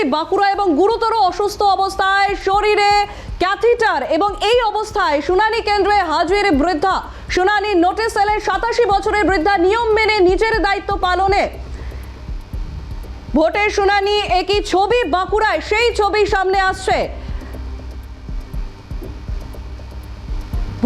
ছবি বাঁকুড়া এবং গুরুতর অসুস্থ অবস্থায়, শরীরে ক্যাথিটার, এবং এই অবস্থায় শুনানি কেন্দ্রে হাজির বৃদ্ধা। শুনানির নোটিশ এলে 87 বছরের বৃদ্ধা নিয়ম মেনে নিজের দায়িত্ব পালনে। ভোটের শুনানি একই ছবি বাঁকুড়ায়, সেই ছবি সামনে আসছে।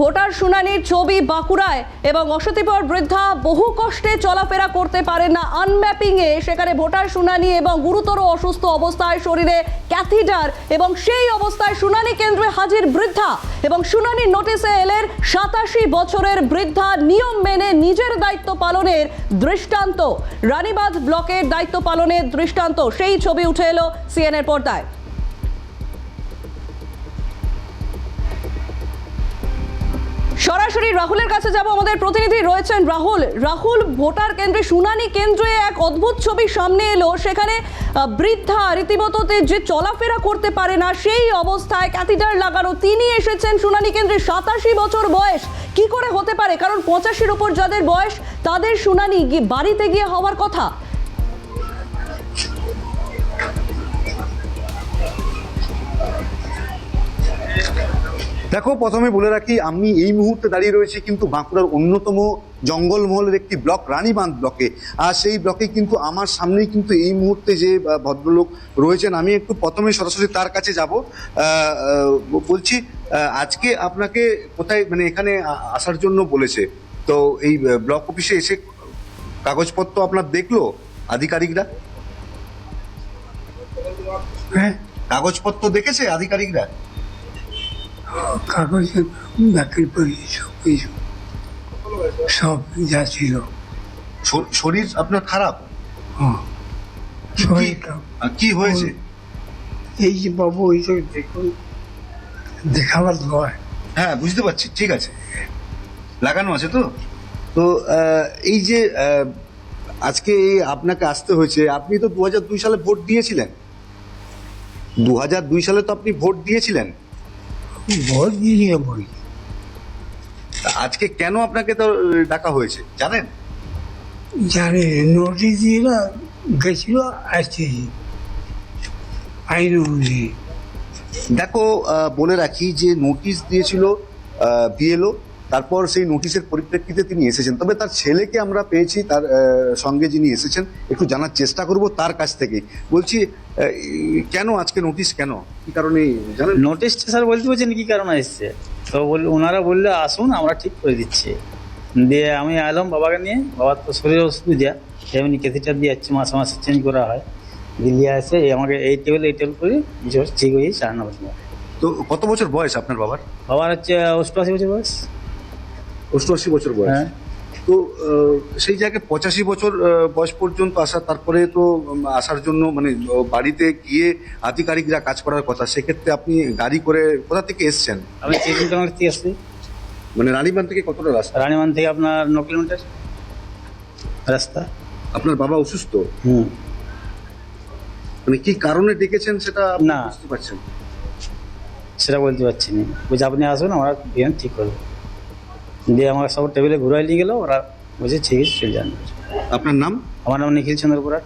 ভোটার শুনানির ছবি বাঁকুড়ায় এবং অশীতিপর বৃদ্ধা বহু কষ্টে চলাফেরা করতে পারেন না আনম্যাপিং এ, সেখানে ভোটার শুনানি এবং গুরুতর অসুস্থ অবস্থায়, শরীরে ক্যাথিটার, এবং সেই অবস্থায় শুনানি কেন্দ্রে হাজির বৃদ্ধা এবং শুনানির নোটিশে এলেন 87 বছরের বৃদ্ধা নিয়ম মেনে নিজের দায়িত্ব পালনের দৃষ্টান্ত। রানীবাঁধ ব্লকের দায়িত্ব পালনের দৃষ্টান্ত, সেই ছবি উঠে এলো সিএনএর পর্দায়। সরাসরি রাহুলের কাছে যাব, আমাদের প্রতিনিধি রয়েছেন রাহুল। ভোটার কেন্দ্রে, শুনানি কেন্দ্রে এক অদ্ভুত ছবি সামনে এলো। সেখানে বৃদ্ধা রীতিমতো যে চলাফেরা করতে পারে না, সেই অবস্থায় ক্যাথিটার লাগানো, তিনি এসেছেন শুনানি কেন্দ্রে। 87 বছর বয়স, কি করে হতে পারে? কারণ 85-র উপর যাদের বয়স, তাদের শুনানি বাড়িতে গিয়ে হওয়ার কথা। দেখো, প্রথমে বলে রাখি, আমি এই মুহূর্তে দাঁড়িয়ে রয়েছি কিন্তু বাঁকুড়ার অন্যতম জঙ্গলমহলের একটি ব্লক, রানীবাঁধ ব্লকে। আর সেই ব্লকে কিন্তু আমার সামনেই কিন্তু এই মুহূর্তে যে ভদ্রলোক রয়েছেন, আমি একটু প্রথমে সরাসরি তার কাছে যাব। বলছি, আজকে আপনাকে কোথায়, মানে এখানে আসার জন্য বলেছে, তো এই ব্লক অফিসে এসে কাগজপত্র আপনার দেখলো আধিকারিকরা? হ্যাঁ, কাগজপত্র দেখেছে আধিকারিকরা? কাগজে দাখিল করি সব কিছু, সব যা ছিল। শরীর আপনার খারাপ? হ্যাঁ, শরীরটা কি হয়েছে? এই যে বাবু, এইসব দেখুন, দেখাবার নয়। হ্যাঁ, বুঝতে পারছি, ঠিক আছে, লাগানো আছে তো। তো এই যে আজকে আপনাকে আসতে হয়েছে, আপনি তো 2002 সালে ভোট দিয়েছিলেন। 2002 সালে তো আপনি ভোট দিয়েছিলেন। ভোট দিয়ে বলি, আজকে কেন আপনাকে তো ডাকা হয়েছে জানেন? জানে নোটিশ দিয়ে না গেছিল, আসছে আইন অনুযায়ী। দেখো, বলে রাখি যে নোটিশ দিয়েছিল বিএলও, তারপর সেই নোটিশের পরিপ্রেক্ষিতে তিনি এসেছেন। তবে তার ছেলেকে আমরা পেয়েছি, তার সঙ্গে যিনি এসেছেন, একটু জানার চেষ্টা করব তার কাছ থেকে। বলছি, কেন আজকে নোটিশ, কেন, কি কারণে জানেন? নোটিশটা স্যার বলতে পারছেন কি কারণে এসছে, তো ওনারা বললে আসুন, আমরা ঠিক করে দিচ্ছি। দিয়ে আমি এলাম বাবাকে নিয়ে। বাবার তো শরীর অসুবিধা, এমনি ক্যাথিটার দিয়ে যাচ্ছে, মাসে মাসে চেঞ্জ করা হয়। দিল্লি আসে আমাকে এই টেবিল করে ঠিক হয়ে 4 বছর। তো কত বছর বয়স আপনার বাবার? বাবার হচ্ছে 88 বছর বয়স। 88 বছর বয়স। হ্যাঁ। তো সেই জায়গায় 85 বছর বয়স পর্যন্ত আসা, তারপরে তো আসার জন্য মানে বাড়িতে গিয়ে আধিকারিকরা কাজ করার কথা, সেক্ষেত্রে আপনি গাড়ি করে কোথা থেকে এসছেন? আমি চিকিৎসা থেকে আসছি। মানে রানীবাঁধ থেকে কতটা রাস্তা? রানীবাঁধ থেকে আপনার 9 কিলোমিটার রাস্তা। আপনার বাবা অসুস্থ? হুম। মানে কি কারণে ডেকেছেন সেটা আপনি না। বুঝতে পারছেন? সেটা বলতে পারছি না। বলছে আপনি আসুন, আমরা ঠিক করবো। দিয়ে আমাকে সব টেবিলে ঘুরাই নিয়ে গেলো, ওরা বলছে ঠিক আছে চলে যান। আপনার নাম? আমার নাম নিখিল চন্দ্র বরাট।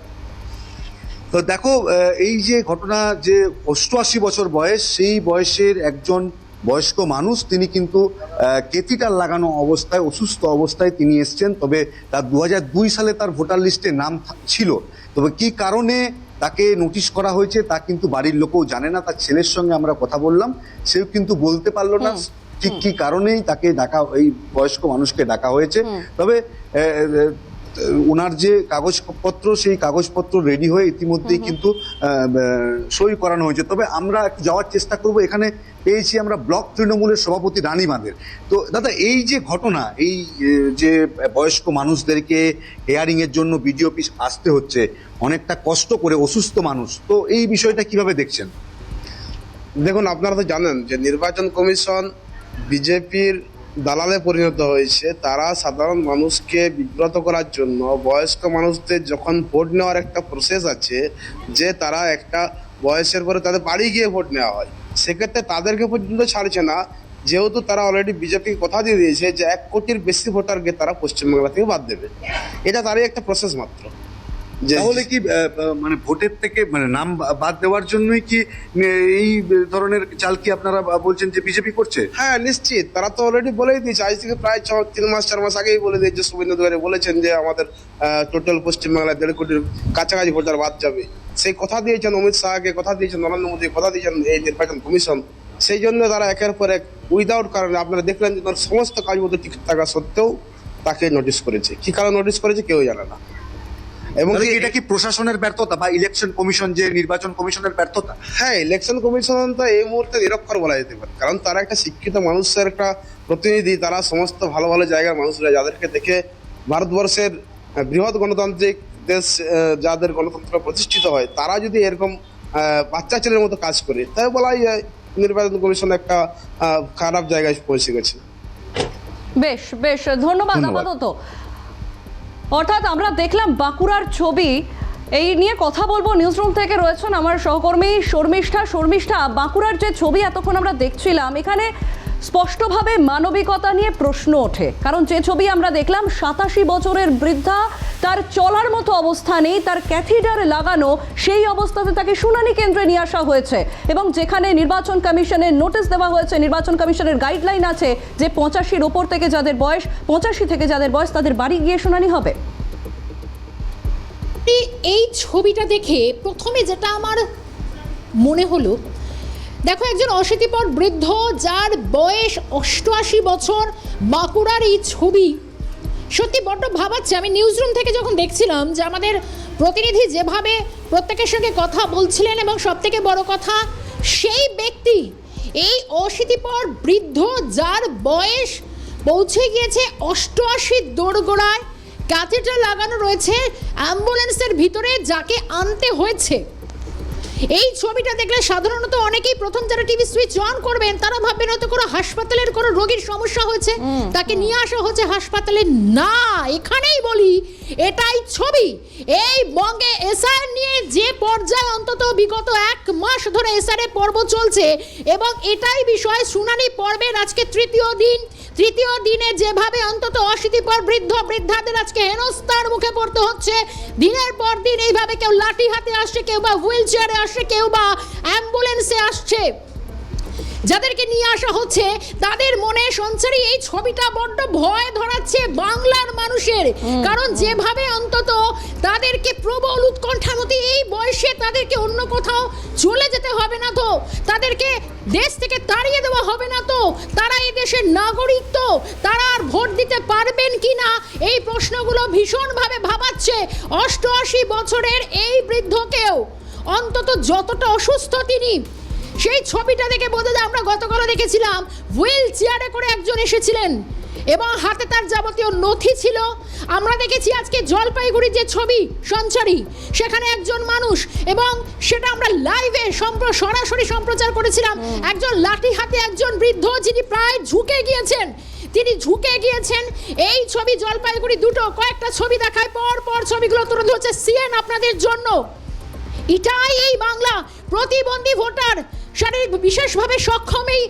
তো দেখো, এই যে ঘটনা, যে 88 বছর বয়স, সেই বয়সের একজন বয়স্ক মানুষ, তিনি কিন্তু ক্যাথিটার লাগানো অবস্থায়, অসুস্থ অবস্থায় তিনি এসছেন। তবে তার 2002 সালে তার ভোটার লিস্টে নাম ছিল। তবে কি কারণে তাকে নোটিশ করা হয়েছে তা কিন্তু বাড়ির লোকও জানে না। তার ছেলের সঙ্গে আমরা কথা বললাম, সেও কিন্তু বলতে পারলো না ঠিক কি কারণেই তাকে ডাকা, এই বয়স্ক মানুষকে ডাকা হয়েছে। তবে ওনার যে কাগজপত্র, সেই কাগজপত্র রেডি হয়ে ইতিমধ্যেই কিন্তু সই করানো হয়েছে। তবে আমরা যাওয়ার চেষ্টা করব, এখানে পেয়েছি আমরা ব্লক তৃণমূলের সভাপতি রানীবাঁধের। তো দাদা, এই যে ঘটনা, এই যে বয়স্ক মানুষদেরকে হেয়ারিং এর জন্য বিডিও অফিস আসতে হচ্ছে অনেকটা কষ্ট করে, অসুস্থ মানুষ, তো এই বিষয়টা কিভাবে দেখছেন? দেখুন, আপনারা তো জানেন যে নির্বাচন কমিশন বিজেপির দালালে পরিণত হয়েছে। তারা সাধারণ মানুষকে বিব্রত করার জন্য, বয়স্ক মানুষদের যখন ভোট নেওয়ার একটা প্রসেস আছে, যে তারা একটা বয়সের পরে তাদের বাড়ি গিয়ে ভোট নেওয়া হয়, সেক্ষেত্রে তাদেরকে পর্যন্ত ছাড়ছে না, যেহেতু তারা অলরেডি বিজেপি কথা দিয়ে দিয়েছে যে 1 কোটির বেশি ভোটারকে তারা পশ্চিমবাংলা থেকে বাদ দেবে। এটা তারই একটা প্রসেস মাত্র। যে তাহলে কি মানে ভোটের থেকে মানে নাম বাদ দেওয়ার জন্যই কি এই ধরনের চাল কি আপনারা বলছেন যে বিজেপি করছে? হ্যাঁ নিশ্চিত, তারা তো অলরেডি বলেই দিয়েছে, আজ থেকে প্রায় 3 মাস আগেই বলে দিয়েছে। শুভেন্দু অধিকারী বলেছেন যে আমাদের টোটাল পশ্চিমবাংলায় 1.5 কোটির কাছাকাছি ভোটার বাদ যাবে। সেই কথা দিয়েছেন অমিত শাহকে, কথা দিয়েছেন নরেন্দ্র মোদী, কথা দিয়েছেন এই নির্বাচন কমিশন। সেই জন্য তারা একের পর এক উইদাউট কারণে, আপনারা দেখলেন যে তার সমস্ত কাজপত্র ঠিক থাকা সত্ত্বেও তাকে নোটিশ করেছে। কি কারণে নোটিশ করেছে কেউ জানে না। এবং তাহলে এটা কি প্রশাসনের ব্যর্থতা বা ইলেকশন কমিশন যে নির্বাচন কমিশনের ব্যর্থতা? হ্যাঁ, ইলেকশন কমিশন তো এই মুহূর্তে নিরক্ষর বলা যেতে পারে, কারণ তারা একটা শিক্ষিত মানুষের একটা প্রতিনিধি। তারা সমস্ত ভালো ভালো জায়গার মানুষরা, যাদেরকে দেখে ভারতবর্ষের বৃহৎ গণতান্ত্রিক দেশ যাদের গণতন্ত্র প্রতিষ্ঠিত হয়, তারা যদি এরকম বাচ্চা ছেলের মতো কাজ করে, তাই বলাই যায় নির্বাচন কমিশন একটা খারাপ জায়গায় পৌঁছে গেছে। বেশ বেশ, ধন্যবাদ আপাতত। অর্থাৎ আমরা দেখলাম বাঁকুড়ার ছবি, এই নিয়ে কথা বলবো। নিউজরুম থেকে রয়েছেন আমার সহকর্মী শর্মিষ্ঠা। বাঁকুড়ার যে ছবি এতক্ষণ আমরা দেখছিলাম, এখানে স্পষ্টভাবে মানবিকতা নিয়ে প্রশ্ন ওঠে। কারণ যে ছবি আমরা দেখলাম, 87 বছরের বৃদ্ধা, তার চলার মতো অবস্থা নেই, তার ক্যাথিটার লাগানো, সেই অবস্থাতে তাকে শুনানি কেন্দ্রে নিয়ে আসা হয়েছে। এবং যেখানে নির্বাচন কমিশনের নোটিশ দেওয়া হয়েছে, নির্বাচন কমিশনের গাইডলাইন আছে যে 85-র ওপর থেকে যাদের বয়স, 85 থেকে যাদের বয়স, তাদের বাড়ি গিয়ে শুনানি হবে। এই ছবিটা দেখে প্রথমে যেটা আমার মনে হলো, দেখো একজন অশীতিপর বৃদ্ধ যার বয়স 88 বছর, বাঁকুড়ার এই ছবি সত্যি বড্ড ভাবাচ্ছে। আমি নিউজরুম থেকে যখন দেখছিলাম যে আমাদের প্রতিনিধি যেভাবে প্রত্যেকের সঙ্গে কথা বলছিলেন, এবং সবথেকে বড় কথা, সেই ব্যক্তি, এই অশীতিপর বৃদ্ধ যার বয়স পৌঁছে গিয়েছে 88 দোরগোড়ায়, ক্যাথেটার লাগানো রয়েছে অ্যাম্বুলেন্সের ভিতরে, যাকে আনতে হয়েছে। এই ছবিটা দেখলে সাধারণত অনেকেই প্রথম যারা টিভি সুইচ অন করবেন তারা ভাববেন হয়তো কোনো হাসপাতালের কোনো রোগীর সমস্যা হয়েছে, তাকে নিয়ে আসা হচ্ছে হাসপাতালে। না, এখানেই বলি এটাই ছবি। এই বঙ্গে এসআইআর নিয়ে যে পর্যায়ে অন্তত বিগত 1 মাস ধরে এসআইআর পর্ব চলছে, এবং এটাই বিষয় শুনানি পর্বের আজকে তৃতীয় দিনে যেভাবে অন্তত 80 পর বৃদ্ধাদের আজকে হেনস্থার মুখে পড়তে হচ্ছে। দিনের পর দিন এইভাবে কেউ লাঠি হাতে আসছে, কেউ বা হুইল চেয়ারে আসছে, কেউ বা অ্যাম্বুলেন্সে আসছে। যাদেরকে নিয়ে আসা হচ্ছে তাদের মনে সঞ্চারী এই ছবিটা বড্ড ভয় ধরাচ্ছে বাংলার মানুষের। কারণ যেভাবে অন্তত তাদেরকে প্রবল উৎকণ্ঠার মধ্যে, এই বয়সে তাদেরকে অন্য কোথাও চলে যেতে হবে না তো, তাদেরকে দেশ থেকে তাড়িয়ে দেওয়া হবে না তো, তারা এই দেশের নাগরিক তো, তারা আর ভোট দিতে পারবেন কি না, এই প্রশ্নগুলো ভীষণভাবে ভাবাচ্ছে 88 বছরের এই বৃদ্ধকেও। অন্তত যতটা অসুস্থ তিনি, সেই ছবিটা দেখে বোঝা যায়। আমরা গতকালও দেখেছিলাম হুইল চেয়ারে করে একজন এসেছিলেন এবং হাতে তার যাবতীয় নথি ছিল। আমরা দেখেছি আজকে জলপাইগুড়ির যে ছবি সঞ্চারী, সেখানে একজন মানুষ, এবং সেটা আমরা লাইভে সরাসরি সম্প্রচার করেছিলাম, একজন লাঠি হাতে একজন বৃদ্ধ যিনি প্রায় ঝুঁকে গিয়েছেন, তিনি ঝুঁকে গিয়েছেন। এই ছবি জলপাইগুড়ি দুটো কয়েকটা ছবি দেখায়, পর ছবিগুলো তুলে ধরছে সিএন আপনাদের জন্য। এটাই এই বাংলা। প্রতিবন্ধী ভোটার, শারীরিক বিশেষভাবে সক্ষম, এই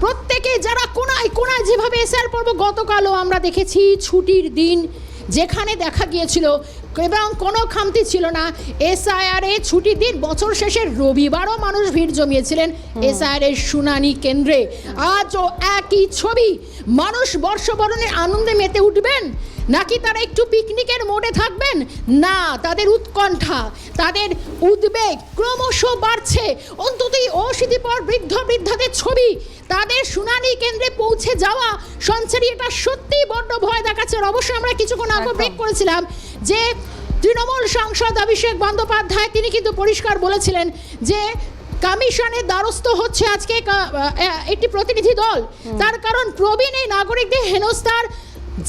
প্রত্যেকে যারা কোনায় কোনায় যেভাবে এসআর পর্ব, গতকালও আমরা দেখেছি ছুটির দিন যেখানে দেখা গিয়েছিল এবং কোনো খামতি ছিল না, এসআইআর এ ছুটির দিন, বছর শেষের রবিবারও মানুষ ভিড় জমিয়েছিলেন এসআইআর এর শুনানি কেন্দ্রে। আজও একই ছবি। মানুষ বর্ষবরণের আনন্দে মেতে উঠবেন, নাকি তারা একটু পিকনিকের মোডে থাকবেন? না, তাদের উৎকণ্ঠা, তাদের উদ্বেগ ক্রমশ বাড়ছে। অন্তত এই অশীতিপর বৃদ্ধাদের ছবি, তাদের শুনানি কেন্দ্রে পৌঁছে যাওয়া সঞ্চারী, এটা সত্যি বড্ড ভয় দেখাচ্ছে। আর অবশ্যই আমরা কিছুক্ষণ আগে ব্রেক করেছিলাম যে তৃণমূল সাংসদ অভিষেক বন্দ্যোপাধ্যায় তিনি কিন্তু পরিষ্কার বলেছিলেন যে কমিশনের দ্বারস্থ হচ্ছে আজকে একটি প্রতিনিধি দল। তার কারণ প্রবীণ এই নাগরিকদের হেনস্থার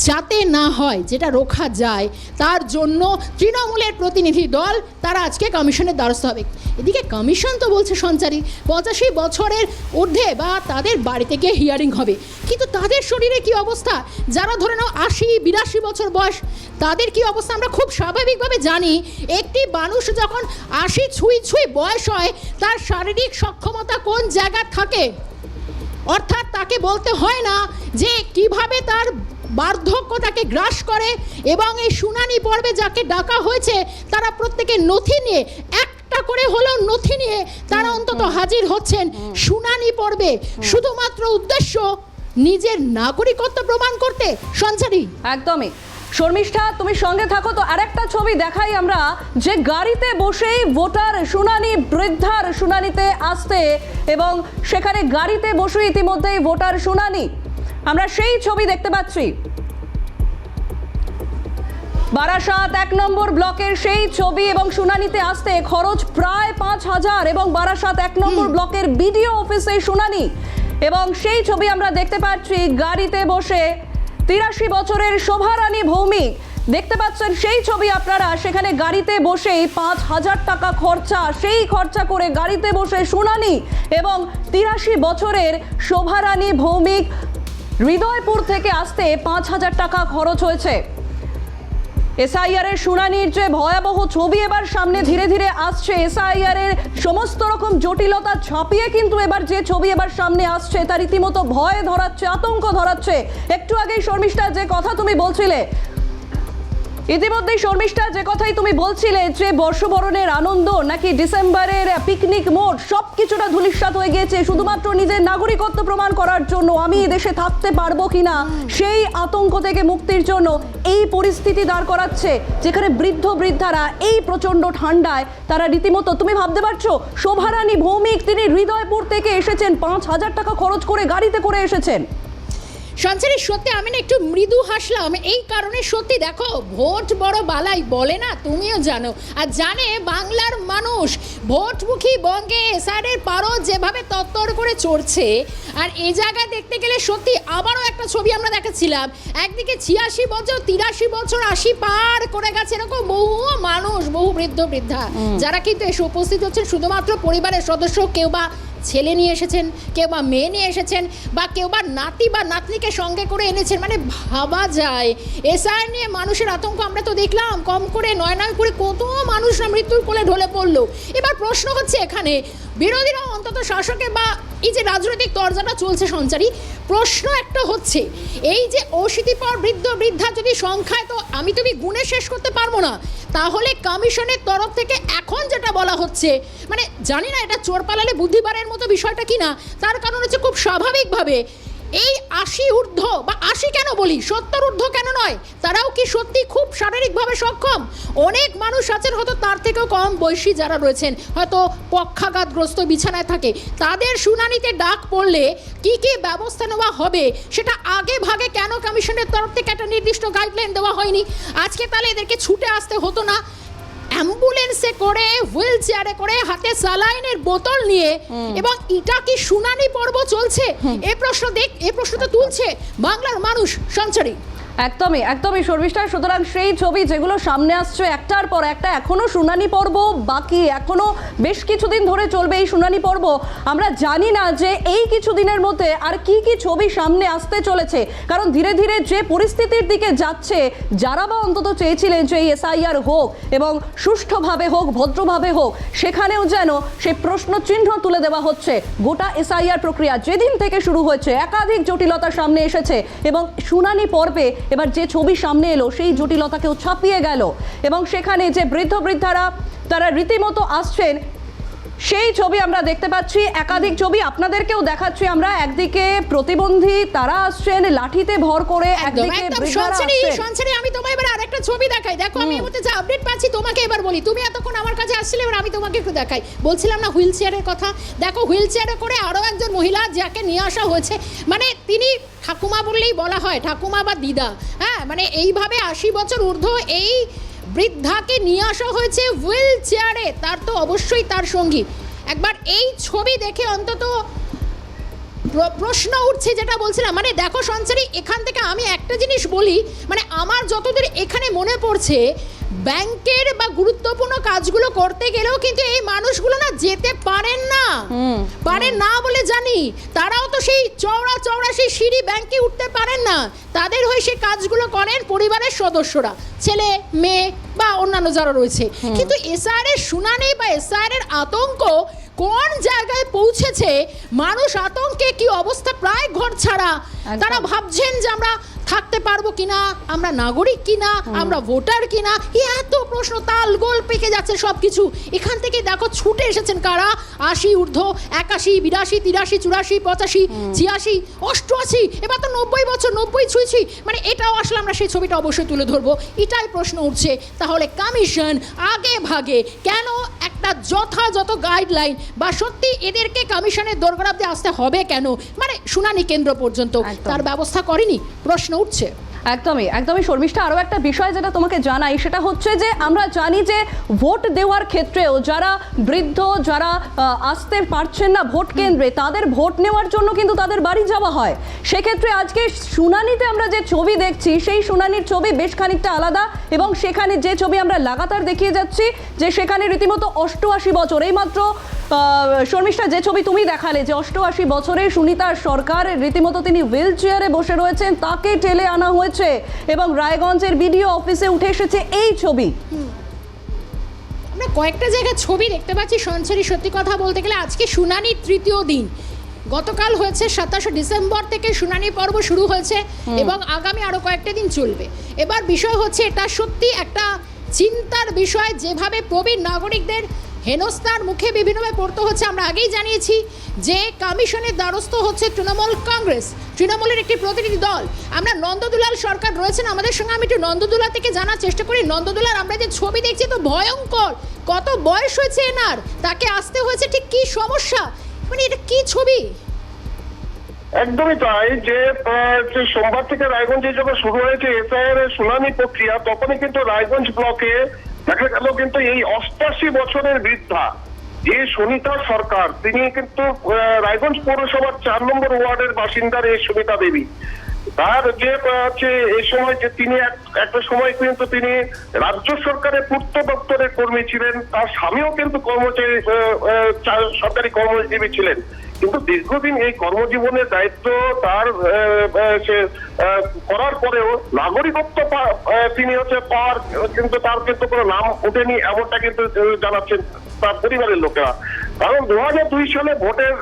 যাতে না হয়, যেটা রোখা যায়, তার জন্য তৃণমূলের প্রতিনিধি দল তারা আজকে কমিশনের দ্বারস্থ হবে। এদিকে কমিশন তো বলছে সঞ্চারী 85 বছরের ঊর্ধ্বে বা তাদের বাড়িতে গিয়ে হিয়ারিং হবে, কিন্তু তাদের শরীরে কি অবস্থা? যারা ধরে নাও 80-82 বছর বয়স, তাদের কি অবস্থা আমরা খুব স্বাভাবিকভাবে জানি। একটি মানুষ যখন 80 ছুঁই বয়স হয়, তার শারীরিক সক্ষমতা কোন জায়গায় থাকে, অর্থাৎ তাকে বলতে হয় না যে কিভাবে তার বার্ধক্য তাকে গ্রাস করে এবং এই শুনানি পর্বে যাকে ডাকা হয়েছে তারা প্রত্যেকে নথি নিয়ে একটা করে হলেও নথি নিয়ে তারা অন্তত হাজির হচ্ছেন শুনানি পর্বে, শুধুমাত্র উদ্দেশ্য নিজের নাগরিকত্ব প্রমাণ করতে। সঞ্চারী, একদমই। শর্মিষ্ঠা, তুমি সঙ্গে থাকো। তো আরেকটা ছবি দেখাই আমরা, যে গাড়িতে বসেই ভোটার শুনানি, বৃদ্ধার শুনানিতে আসতে এবং সেখানে গাড়িতে বসে ইতিমধ্যেই ভোটার শুনানি, আমরা সেই ছবি দেখতে পাচ্ছি। বারাসাত 1 নম্বর ব্লকের সেই ছবি, এবং শুনানিতে আসতে খরচ প্রায় 5,000 এবং বারাসাত 1 নম্বর ব্লকের বিডিও অফিসে শুনানি, এবং সেই ছবি আমরা দেখতে পাচ্ছি গাড়িতে বসে 83 বছরের শোভারানী ভৌমিক, দেখতে পাচ্ছেন সেই ছবি আপনারা। সেখানে গাড়িতে বসেই 5,000 টাকা খরচা, সেই খরচা করে গাড়িতে বসে শুনানি, এবং 83 বছরের শোভারানী ভৌমিক হৃদয়পুর থেকে আসতে 5,000 টাকা খরচ হয়েছে। এসআইআর এর শুনানির যে ভয়াবহ ছবি এবার সামনে ধীরে ধীরে আসছে, এসআইআর এর সমস্ত রকম জটিলতা ছাপিয়ে কিন্তু এবার যে ছবি এবার সামনে আসছে তা রীতিমতো ভয় ধরাচ্ছে, আতঙ্ক ধরাচ্ছে। একটু আগেই শর্মিষ্ঠা যে কথা তুমি বলছিলে, ইতিমধ্যেই শর্মিষ্ঠা যে কথাই তুমি বলছিলে, যে বর্ষবরণের আনন্দ নাকি ডিসেম্বরের পিকনিক মোড, সব কিছুটা ধূলিসাৎ হয়ে গিয়েছে শুধুমাত্র নিজের নাগরিকত্ব প্রমাণ করার জন্য, আমি এই দেশে থাকতে পারবো কিনা সেই আতঙ্ক থেকে মুক্তির জন্য এই পরিস্থিতি দাঁড় করাচ্ছে, যেখানে বৃদ্ধ বৃদ্ধারা এই প্রচন্ড ঠান্ডায় তারা রীতিমতো, তুমি ভাবতে পারছো, শোভারানী ভৌমিক তিনি হৃদয়পুর থেকে এসেছেন, 5,000 টাকা খরচ করে গাড়িতে করে এসেছেন। সঞ্চারী, সত্যি আমি না একটু মৃদু হাসলাম এই কারণে, সত্যি দেখো ভোট বড় বালাই বলে না, তুমিও জানো আর জানে বাংলার মানুষ, ভোটমুখী বঙ্গে এসআইআরের পারদ যেভাবে তত্তর করে চড়ছে, আর এই জায়গায় দেখতে গেলে সত্যি আবারও একটা ছবি আমরা দেখাচ্ছিলাম, একদিকে 86 বছর 83 বছর 80 পার করে গেছে এরকম বহু মানুষ, বহু বৃদ্ধ বৃদ্ধা যারা কিন্তু এসে উপস্থিত হচ্ছেন শুধুমাত্র পরিবারের সদস্য, কেউ বা ছেলে নিয়ে এসেছেন, কেউ বা মেয়ে নিয়ে এসেছেন, বা কেউ বা নাতি বা নাতনিকে সঙ্গে করে এনেছেন। মানে ভাবা যায় এসআইআর নিয়ে মানুষের আতঙ্ক আমরা তো দেখলাম, কম করে 9 করে কত মানুষরা মৃত্যুর কোলে ঢলে পড়লো। এবার প্রশ্ন হচ্ছে এখানে বিরোধীরা অন্তত শাসকে বা এই যে রাজনৈতিক তরজাটা চলছে সঞ্চারী, প্রশ্ন একটা হচ্ছে এই যে 80 পর বৃদ্ধ বৃদ্ধা যদি সংখ্যায়, তো আমি তুমি গুণে শেষ করতে পারবো না, তাহলে কমিশনের তরফ থেকে এখন যেটা বলা হচ্ছে, মানে জানি না এটা চোর পালালে বুদ্ধিবারের মতো বিষয়টা কিনা, তার কারণ হচ্ছে খুব স্বাভাবিকভাবে এই 80 ঊর্ধ্ব বা 80 কেন বলি, 70 ঊর্ধ্ব কেন নয়, তারাও কি সত্যি খুব শারীরিকভাবে সক্ষম? অনেক মানুষ আছেন হয়তো তার থেকেও কম বয়সী যারা রয়েছেন, হয়তো পক্ষাঘাতগ্রস্ত বিছানায় থাকে, তাদের শুনানিতে ডাক পড়লে কি কি ব্যবস্থা নেওয়া হবে সেটা আগে ভাগে কেন কমিশনের তরফ থেকে একটা নির্দিষ্ট গাইডলাইন দেওয়া হয়নি? আজকে তাহলে এদেরকে ছুটে আসতে হতো না, অ্যাম্বুলেন্সে করে, হুইল চেয়ারে করে, হাতে স্যালাইনের বোতল নিয়ে, এবং এটা কি শুনানি পর্ব চলছে? এই প্রশ্নটা তুলছে বাংলার মানুষ। সঞ্চারী, একদমই একদমই শর্মিষ্ঠা। সুতরাং সেই ছবি যেগুলো সামনে আসছে একটার পর একটা, এখনো শুনানি পর্ব বাকি, এখনো বেশ কিছুদিন ধরে চলবে এই শুনানি পর্ব। আমরা জানি না যে এই কিছুদিনের মধ্যে আর কি কি ছবি সামনে আসতে চলেছে, কারণ ধীরে ধীরে যে পরিস্থিতির দিকে যাচ্ছে, যারা বা অন্তত চেয়েছিলেন যে এই এসআইআর হোক এবং সুষ্ঠুভাবে হোক, ভদ্রভাবে হোক, সেখানেও যেন সেই প্রশ্ন চিহ্ন তুলে দেওয়া হচ্ছে। গোটা এসআইআর প্রক্রিয়া যেদিন থেকে শুরু হয়েছে একাধিক জটিলতা সামনে এসেছে, এবং শুনানি পর্বে এবার যে ছবি সামনে এলো সেই জটিলতাকেও ছাপিয়ে গেল, এবং সেখানে যে বৃদ্ধ বৃদ্ধারা তারা রীতিমতো আসছেন সেই ছবি আমরা দেখতে পাচ্ছি, একাধিক ছবি আপনাদেরকেও দেখাচ্ছি আমরা। একদিকে প্রতিবন্ধী তারা আসছেন লাঠিতে ভর করে, একদিকে বৃদ্ধারা আসছেন। সঞ্চারী, আমি তোমায় এবার আরেকটা ছবি দেখাই, দেখো আমি এর মধ্যে যে আপডেট পাচ্ছি তোমাকে এবার বলি, তুমি এতক্ষণ আমার কাছে আসছিলে, এবার আমি তোমাকে একটু দেখাই। বলছিলাম না হুইল চেয়ারের কথা, দেখো হুইল চেয়ারে করে আরও একজন মহিলা যাকে নিয়ে আসা হয়েছে, মানে তিনি ঠাকুমা বললেই বলা হয়, ঠাকুমা বা দিদা, হ্যাঁ, মানে এইভাবে 80 বছর ঊর্ধ্ব এই বৃদ্ধাকে নিয়ে আসা হয়েছে হুইল চেয়ারে, তার তো অবশ্যই তার সঙ্গী। একবার এই ছবি দেখে অন্তত প্রশ্ন উঠছে যেটা বলছিলাম, মানে দেখো সঞ্চারী, এখান থেকে আমি একটা জিনিস বলি, মানে আমার যতদূর এখানে মনে পড়ছে, ব্যাংকের বা গুরুত্বপূর্ণ কাজগুলো করতে গেলেও কিন্তু এই মানুষগুলো না যেতে পারেন না বলে জানি, তারাও তো সেই চওড়া সেই সিঁড়ি ব্যাংকে উঠতে পারেন না, তাদের হয়ে সেই কাজগুলো করেন পরিবারের সদস্যরা, ছেলে মেয়ে বা অন্যান্য যারা রয়েছে। কিন্তু এসআইআর এর শুনানি বা এসআইআর এর আতঙ্ক কোন জায়গায় পৌঁছেছে, মানুষ আতঙ্কে কি অবস্থা, প্রায় ঘর ছাড়া, তারা ভাবছেন যে আমরা থাকতে পারবো কিনা, আমরা নাগরিক কিনা, আমরা ভোটার কিনা, এত প্রশ্ন তাল গোল পেকে যাচ্ছে সব কিছু। এখান থেকে দেখো ছুটে এসেছেন কারা, 80 ঊর্ধ্ব, 81, 82, 83, 84, 85, 86, 88, এবার তো 90 বছর, 90 ছুঁইছি। মানে এটাও আসলে আমরা সেই ছবিটা অবশ্যই তুলে ধরবো। এটাই প্রশ্ন উঠছে, তাহলে কমিশন আগে ভাগে কেন একটা যথাযথ গাইডলাইন বা সত্যি এদেরকে কমিশনের দোরগোড়াতে আসতে হবে কেন, মানে শুনানি কেন্দ্র পর্যন্ত একদম। তার ব্যবস্থা করেনি, প্রশ্ন উঠছে। একদমই একদমই শর্মিষ্ঠা, আরও একটা বিষয় যেটা তোমাকে জানাই সেটা হচ্ছে যে আমরা জানি যে ভোট দেওয়ার ক্ষেত্রেও যারা বৃদ্ধ, যারা আসতে পারছেন না ভোট কেন্দ্রে, তাদের ভোট নেওয়ার জন্য কিন্তু তাদের বাড়ি যাওয়া হয়। সেক্ষেত্রে আজকে শুনানিতে আমরা যে ছবি দেখছি সেই শুনানির ছবি বেশ খানিকটা আলাদা, এবং সেখানে যে ছবি আমরা লাগাতার দেখিয়ে যাচ্ছি যে সেখানে রীতিমতো 88 বছর, এইমাত্র শর্মিষ্ঠা যে ছবি তুমি দেখালে যে 88 বছরের সুনিতা সরকার, রীতিমতো তিনি হুইল চেয়ারে বসে রয়েছেন, তাকে ঠেলে আনা হয়েছে এবং রায়গঞ্জের বিডিও অফিসে উঠে এসেছে এই ছবি। আমরা কয়েকটা জায়গায় ছবি দেখতে পাচ্ছি সঞ্চারী। সত্যি কথা বলতে গেলে আজকে শুনানির তৃতীয় দিন, গতকাল হয়েছে 27 ডিসেম্বর থেকে শুনানি পর্ব শুরু হয়েছে এবং আগামী আরও কয়েকটা দিন চলবে। এবার বিষয় হচ্ছে এটা সত্যি একটা চিন্তার বিষয়, যেভাবে প্রবীণ নাগরিকদের হেনস্থার মুখে বিভিন্নভাবে পড়তে হচ্ছে। আমরা আগেই জানিয়েছি যে কমিশনের দ্বারস্থ হচ্ছে তৃণমূল কংগ্রেস, তৃণমূলের একটি প্রতিনিধি দল। আমরা নন্দদুলাল সরকার রয়েছেন আমাদের সঙ্গে, আমি একটু নন্দদুলা থেকে জানার চেষ্টা করি। নন্দদুলার আমরা যে ছবি দেখছি তো ভয়ঙ্কর, কত বয়স হয়েছে এনার, তাকে আসতে হয়েছে, ঠিক কি সমস্যা, মানে এটা কি ছবি? একদমই তাই, যে সোমবার থেকে রায়গঞ্জে যখন শুরু হয়েছে এসআইআর এর শুনানি প্রক্রিয়া, তখনই কিন্তু রায়গঞ্জ ব্লকে দেখা গেল কিন্তু এই 88 বছরের বৃদ্ধা যে সুনিতা সরকার, তিনি কিন্তু রায়গঞ্জ পৌরসভার 4 নম্বর ওয়ার্ডের বাসিন্দার এই সুনিতা দেবী। তার যে হচ্ছে এই সময় যে তিনি একটা সময় কিন্তু তিনি রাজ্য সরকারের পূর্ত দপ্তরের কর্মী ছিলেন, তার স্বামীও কিন্তু কর্মচারী, সরকারি কর্মজীবী ছিলেন, কিন্তু দীর্ঘদিন এই কর্মজীবনের দায়িত্ব তার সে করার পরেও নাগরিকত্ব তিনি হচ্ছে পাওয়ার কিন্তু তার কিন্তু কোনো নাম ওঠেনি, এমনটা কিন্তু জানাচ্ছেন তার পরিবারের লোকেরা। কারণ 2002 সালে ভোটের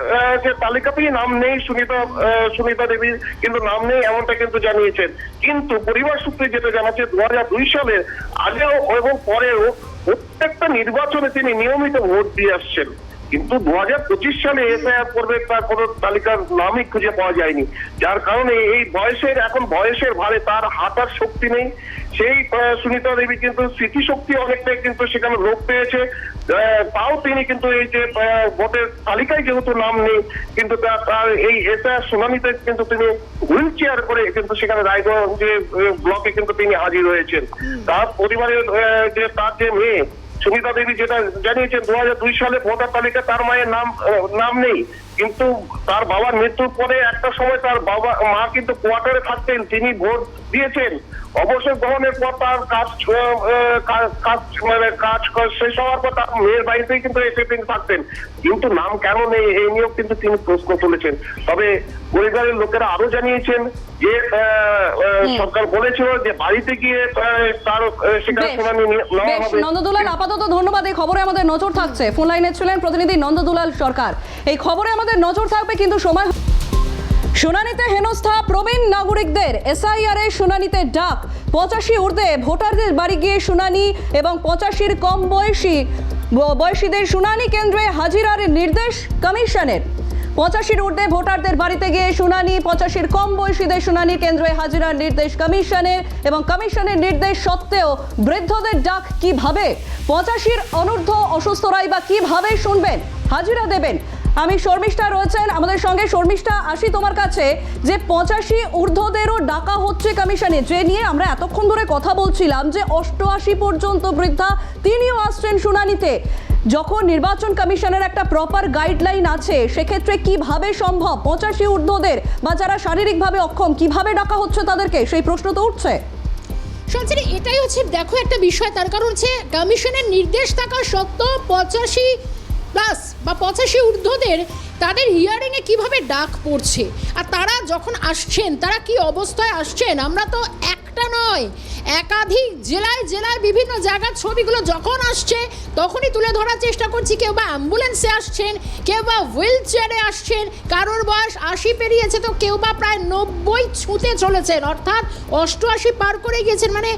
যে তালিকাতেই নাম নেই সুনিতা দেবীর, কিন্তু নাম নেই এমনটা কিন্তু জানিয়েছেন। কিন্তু পরিবার সূত্রে যেটা জানাচ্ছে 2002 সালে আগেও এবং পরেও প্রত্যেকটা নির্বাচনে তিনি নিয়মিত ভোট দিয়ে আসছেন, কিন্তু 2025 সালে এসআইআর করবে তার কোনো তালিকার নামই খুঁজে পাওয়া যায়নি, যার কারণে এই বয়সের ভারে তার হাঁটার শক্তি নেই। সেই সুনিতা দেবী কিন্তু স্মৃতিশক্তি অনেকটাই কিন্তু সেখানে লোপ পেয়েছে, তাও তিনি কিন্তু এই যে ভোটের তালিকায় যেহেতু নাম নেই, কিন্তু তার এই এসআইআর শুনানিতে কিন্তু তিনি হুইল চেয়ার করে কিন্তু সেখানে রায়গঞ্জ ব্লকে কিন্তু তিনি হাজির হয়েছেন। তার পরিবারের যে তার যে মেয়ে সুনিতা দেবী যেটা জানিয়েছেন 2002 সালে ভোটার তালিকা তার মায়ের নাম নেই, কিন্তু তার বাবার মৃত্যুর পরে একটা সময় তার মা কিন্তু কোয়ার্টারে থাকতেন, তিনি ভোট দিয়েছেন। অবসর গ্রহণের পর তার কাজ শেষ হওয়ার পর তার মেয়ের বাড়িতেই কিন্তু এসে তিনি থাকতেন, কিন্তু নাম কেন নেই এই নিয়েও কিন্তু তিনি প্রশ্ন তুলেছেন। তবে পরিবারের লোকেরা আরো জানিয়েছেন যে সরকার বলেছিল যে বাড়িতে গিয়ে তার সেখানে শুনানি নেওয়া হবে। নন্দদুলাল, আপাতত ধন্যবাদ। এই খবরে আমাদের নজর থাকছে। ফোন লাইনে ছিলেন প্রতিনিধি নন্দদুলাল সরকার। এই খবরে আমাদের নজর থাকবে, কিন্তু সময় শুনানিতে হেনস্থা প্রবীণ নাগরিকদের, এসআইআর এর শুনানিতে ডাক, 85 ঊর্ধ্বে ভোটারদের বাড়ি গিয়ে শুনানি এবং 85-র কম বয়সীদের শুনানি কেন্দ্রে হাজিরার নির্দেশ কমিশনের। 85-র ঊর্ধ্বে ভোটারদের বাড়িতে গিয়ে শুনানি, 85-র কম বয়সীদের শুনানি কেন্দ্রে হাজিরার নির্দেশ কমিশনের, এবং কমিশনের নির্দেশ সত্ত্বেও বৃদ্ধদের ডাক কিভাবে, 85-র অনূর্ধ্ব অসুস্থরাই বা কিভাবে শুনবেন, হাজিরা দেবেন। আমি শর্মিষ্ঠা রয়েছেন আমাদের সঙ্গে। শর্মিষ্ঠা, আসি তোমার কাছে, যে 85 ঊর্ধ্বদেরও ডাকা হচ্ছে কমিশনে, যে নিয়ে আমরা এতক্ষণ ধরে কথা বলছিলাম যে 88 পর্যন্ত বৃদ্ধা তিনিও আসছেন শুনানিতে। যখন নির্বাচন কমিশনের একটা প্রপার গাইডলাইন আছে, সেক্ষেত্রে কিভাবে সম্ভব 85 ঊর্ধ্বদের বা যারা শারীরিকভাবে অক্ষম কিভাবে ডাকা হচ্ছে তাদেরকে, সেই প্রশ্ন তো উঠছে। সঞ্চারী, এটাই হচ্ছে দেখো একটা বিষয়, তার কারণ হচ্ছে কমিশনের নির্দেশ থাকা সত্ত্বেও 85+ বা 85 ঊর্ধ্বদের তাদের হিয়ারিংয়ে কিভাবে ডাক পড়ছে, আর তারা যখন আসছেন তারা কি অবস্থায় আসছেন। আমরা তো একটা একটা নয়, একাধিক জেলায় জেলায় বিভিন্ন জায়গার ছবিগুলো যখন আসছে তখনই তুলে ধরার চেষ্টা করছি। কেউ বা অ্যাম্বুলেন্সে আসছেন, কেউ বা হুইল চেয়ারে আসছেন, কারোর বয়স 80 পেরিয়েছে, তো কেউ বা প্রায় 90 ছুঁতে চলেছেন, অর্থাৎ 88 পার করে গিয়েছেন। মানে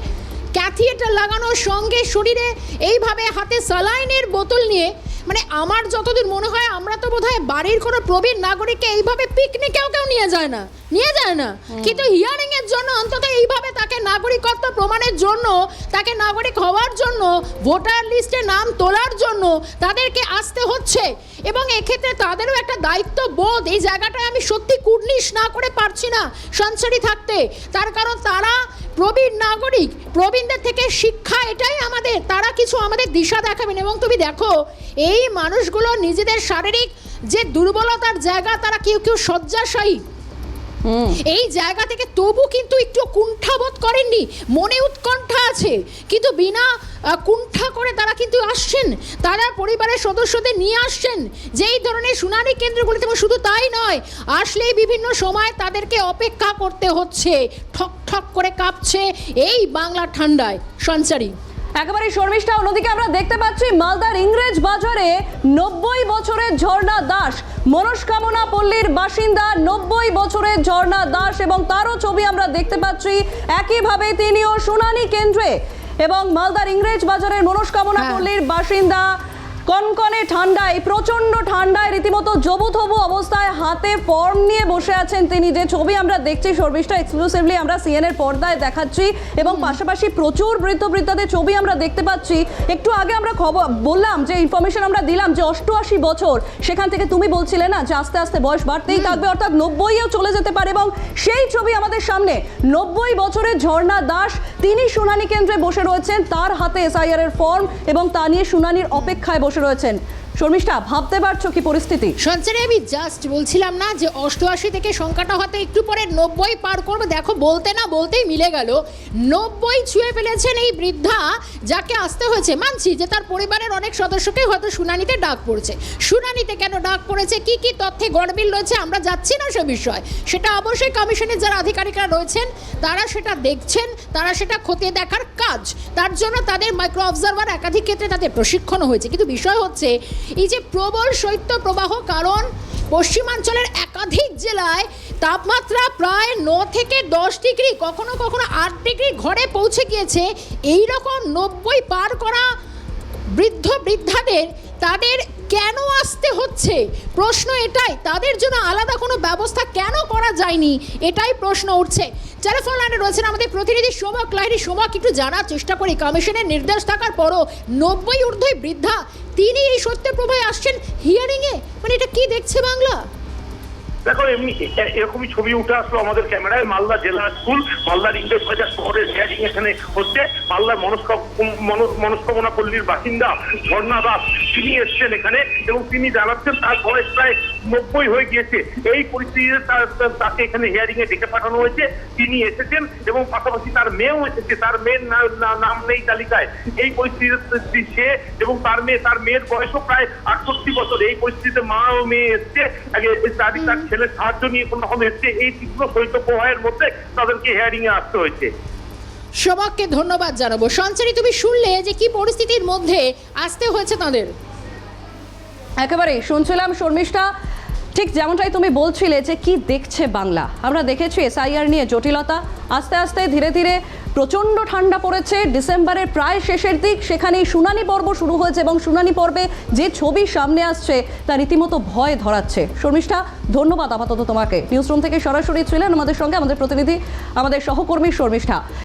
ক্যাথিয়েটার লাগানোর সঙ্গে শরীরে এইভাবে হাতে স্যালাইনের বোতল নিয়ে, মানে আমার যতদূর মনে হয় আমরা তো বোধহয় বাড়ির কোনো প্রবীণ নাগরিককে এইভাবে পিকনিকেও কেউ নিয়ে যায় না, কিন্তু হিয়ারিং এর জন্য অন্তত এইভাবে তাকে নাগরিকত্ব প্রমাণের জন্য, তাকে নাগরিক হওয়ার জন্য, ভোটার লিস্টে নাম তোলার জন্য তাদেরকে আসতে হচ্ছে। এবং এক্ষেত্রে তাদেরও একটা দায়িত্ব বোধ, এই জায়গাটায় আমি সত্যি কুর্নিশ না করে পারছি না সঞ্চারী থাকতে, তার কারণ তারা প্রবীণ নাগরিক, প্রবীণদের থেকে শিক্ষা এটাই আমাদের, তারা কিছু আমাদের দিশা দেখাবেন। এবং তুমি দেখো এই মানুষগুলো নিজেদের শারীরিক যে দুর্বলতার জায়গা, তারা কেউ কেউ শয্যাশায়ী, এই জায়গা থেকে তবু কিন্তু একটু কুণ্ঠাবোধ করেননি, মনে উৎকণ্ঠা আছে, কিন্তু বিনা কুণ্ঠা করে তারা কিন্তু আসছেন, তারা পরিবারের সদস্যদের নিয়ে আসছেন যে এই ধরনের শুনানি কেন্দ্রগুলিতে। এবং শুধু তাই নয়, আসলেই বিভিন্ন সময় তাদেরকে অপেক্ষা করতে হচ্ছে, ঠক ঠক করে কাঁপছে এই বাংলা ঠান্ডায়। সঞ্চারী একেবারে শর্মিষ্ঠা, অন্যদিকে আমরা দেখতে পাচ্ছি মালদার ইংরেজ বাজারে 90 বছরের ঝর্ণা দাস, মনস্কামনা পল্লীর বাসিন্দা 90 বছরের ঝর্ণা দাস, এবং তারও ছবি আমরা দেখতে পাচ্ছি। একইভাবে তিনিও শুনানি কেন্দ্রে, এবং মালদার ইংরেজ বাজারের মনস্কামনা পল্লীর বাসিন্দা, কনকনে ঠান্ডায়, প্রচন্ড ঠান্ডায় রীতিমতো জবুথবু অবস্থায় হাতে ফর্ম নিয়ে বসে আছেন তিনি। যে ছবি আমরা দেখছি শর্মিষ্ঠা, এক্সক্লুসিভলি আমরা সিএন এর পর্দায় দেখাচ্ছি, এবং পাশাপাশি প্রচুর বৃদ্ধ বৃদ্ধাদের ছবি আমরা দেখতে পাচ্ছি। একটু আগে আমরা খবর বললাম, যে ইনফরমেশন আমরা দিলাম যে 88 বছর, সেখান থেকে তুমি বলছিলে না যে আস্তে আস্তে বয়স বাড়তেই থাকবে, অর্থাৎ 90-এও চলে যেতে পারে। এবং সেই ছবি আমাদের সামনে, 90 বছরের ঝর্ণা দাস, তিনি শুনানি কেন্দ্রে বসে রয়েছেন, তার হাতে এসআইআর এর ফর্ম, এবং তা নিয়ে শুনানির অপেক্ষায় বসে রয়েছেন। শর্মিষ্ঠা, ভাবতে পারছো কি পরিস্থিতি? সঞ্চারে আমি জাস্ট বলছিলাম না যে 88 থেকে সংখ্যাটা হয়তো একটু পরে 90 পার করবে, দেখো বলতে না বলতেই মিলে গেল, 90 ছুঁয়ে ফেলেছেন এই বৃদ্ধা, যাকে আসতে হয়েছে। মানছি যে তার পরিবারের অনেক সদস্যকে হয়তো শুনানিতে ডাক পড়েছে, শুনানিতে কেন ডাক পড়েছে, কি কি তথ্যে গড়মিল রয়েছে আমরা যাচ্ছি না সে বিষয়, সেটা অবশ্যই কমিশনের যারা আধিকারিকরা রয়েছেন তারা সেটা দেখছেন, তারা সেটা খতিয়ে দেখার কাজ, তার জন্য তাদের মাইক্রো অবজারভার একাধিক ক্ষেত্রে তাদের প্রশিক্ষণও হয়েছে। কিন্তু বিষয় হচ্ছে এই যে প্রবল শৈত্য প্রবাহ, কারণ পশ্চিমাঞ্চলের একাধিক জেলায় তাপমাত্রা প্রায় 9 থেকে 10 ডিগ্রি, কখনো কখনো 8 ডিগ্রি ঘরে পৌঁছে গিয়েছে। এই রকম 90 পার করা বৃদ্ধ বৃদ্ধাদের তাদের কেন আসতে হচ্ছে, প্রশ্ন এটাই। তাদের জন্য আলাদা কোনো ব্যবস্থা কেন করা যায়নি, এটাই প্রশ্ন উঠছে। টেলিফোন লাইনে রয়েছেন আমাদের প্রতিনিধি সোমক লাহিড়ী। সোমক, একটু জানার চেষ্টা করি, কমিশনের নির্দেশ থাকার পরও 90 ঊর্ধ্বই বৃদ্ধা তিনি এই সত্যপ্রভায় আসছেন হিয়ারিংয়ে, মানে এটা কি দেখছে বাংলা? দেখো, এমনি এরকমই ছবি উঠে আসলো আমাদের ক্যামেরায়। মালদা জেলা স্কুল, মালদার ইংরেজ বাজার শহরের হিয়ারিং এখানে হচ্ছে। মালদার মনস্কামনা পল্লীর বাসিন্দা ঝর্ণা দাস, তিনি এসছেন এখানে, এবং তিনি জানাচ্ছেন তার বয়স প্রায় 90 হয়ে গিয়েছে। এই পরিস্থিতিতে তাকে এখানে হিয়ারিং এ ডেকে পাঠানো হয়েছে। তিনি এসেছেন, এবং পাশাপাশি তার মেয়েও এসেছে, তার মেয়ের নাম নেই তালিকায়। এই পরিস্থিতিতে সে এবং তার মেয়ের বয়সও প্রায় 68 বছর। এই পরিস্থিতিতে মা ও মেয়ে এসছে, তার ছেলের সাহায্য নিয়ে কোনো রকম এসছে। এই তীব্র শৈত্য প্রবাহের মধ্যে তাদেরকে হিয়ারিং এ আসতে হয়েছে। সোমককে ধন্যবাদ জানাবো। সঞ্চারী, তুমি শুনলে যে কি পরিস্থিতির মধ্যে আসতে হয়েছে তাদের? একেবারেই শুনছিলাম শর্মিষ্ঠা, ঠিক যেমনটাই তুমি বলছিলে যে কি দেখছে বাংলা। আমরা দেখেছি এসআইআর নিয়ে জটিলতা, আস্তে আস্তে ধীরে ধীরে প্রচণ্ড ঠান্ডা পড়েছে, ডিসেম্বরের প্রায় শেষের দিক, সেখানেই শুনানি পর্ব শুরু হয়েছে, এবং শুনানি পর্বে যে ছবি সামনে আসছে তা রীতিমতো ভয় ধরাচ্ছে। শর্মিষ্ঠা, ধন্যবাদ আপাতত তোমাকে। নিউজ রুম থেকে সরাসরি ছিলেন আমাদের সঙ্গে আমাদের প্রতিনিধি, আমাদের সহকর্মী শর্মিষ্ঠা।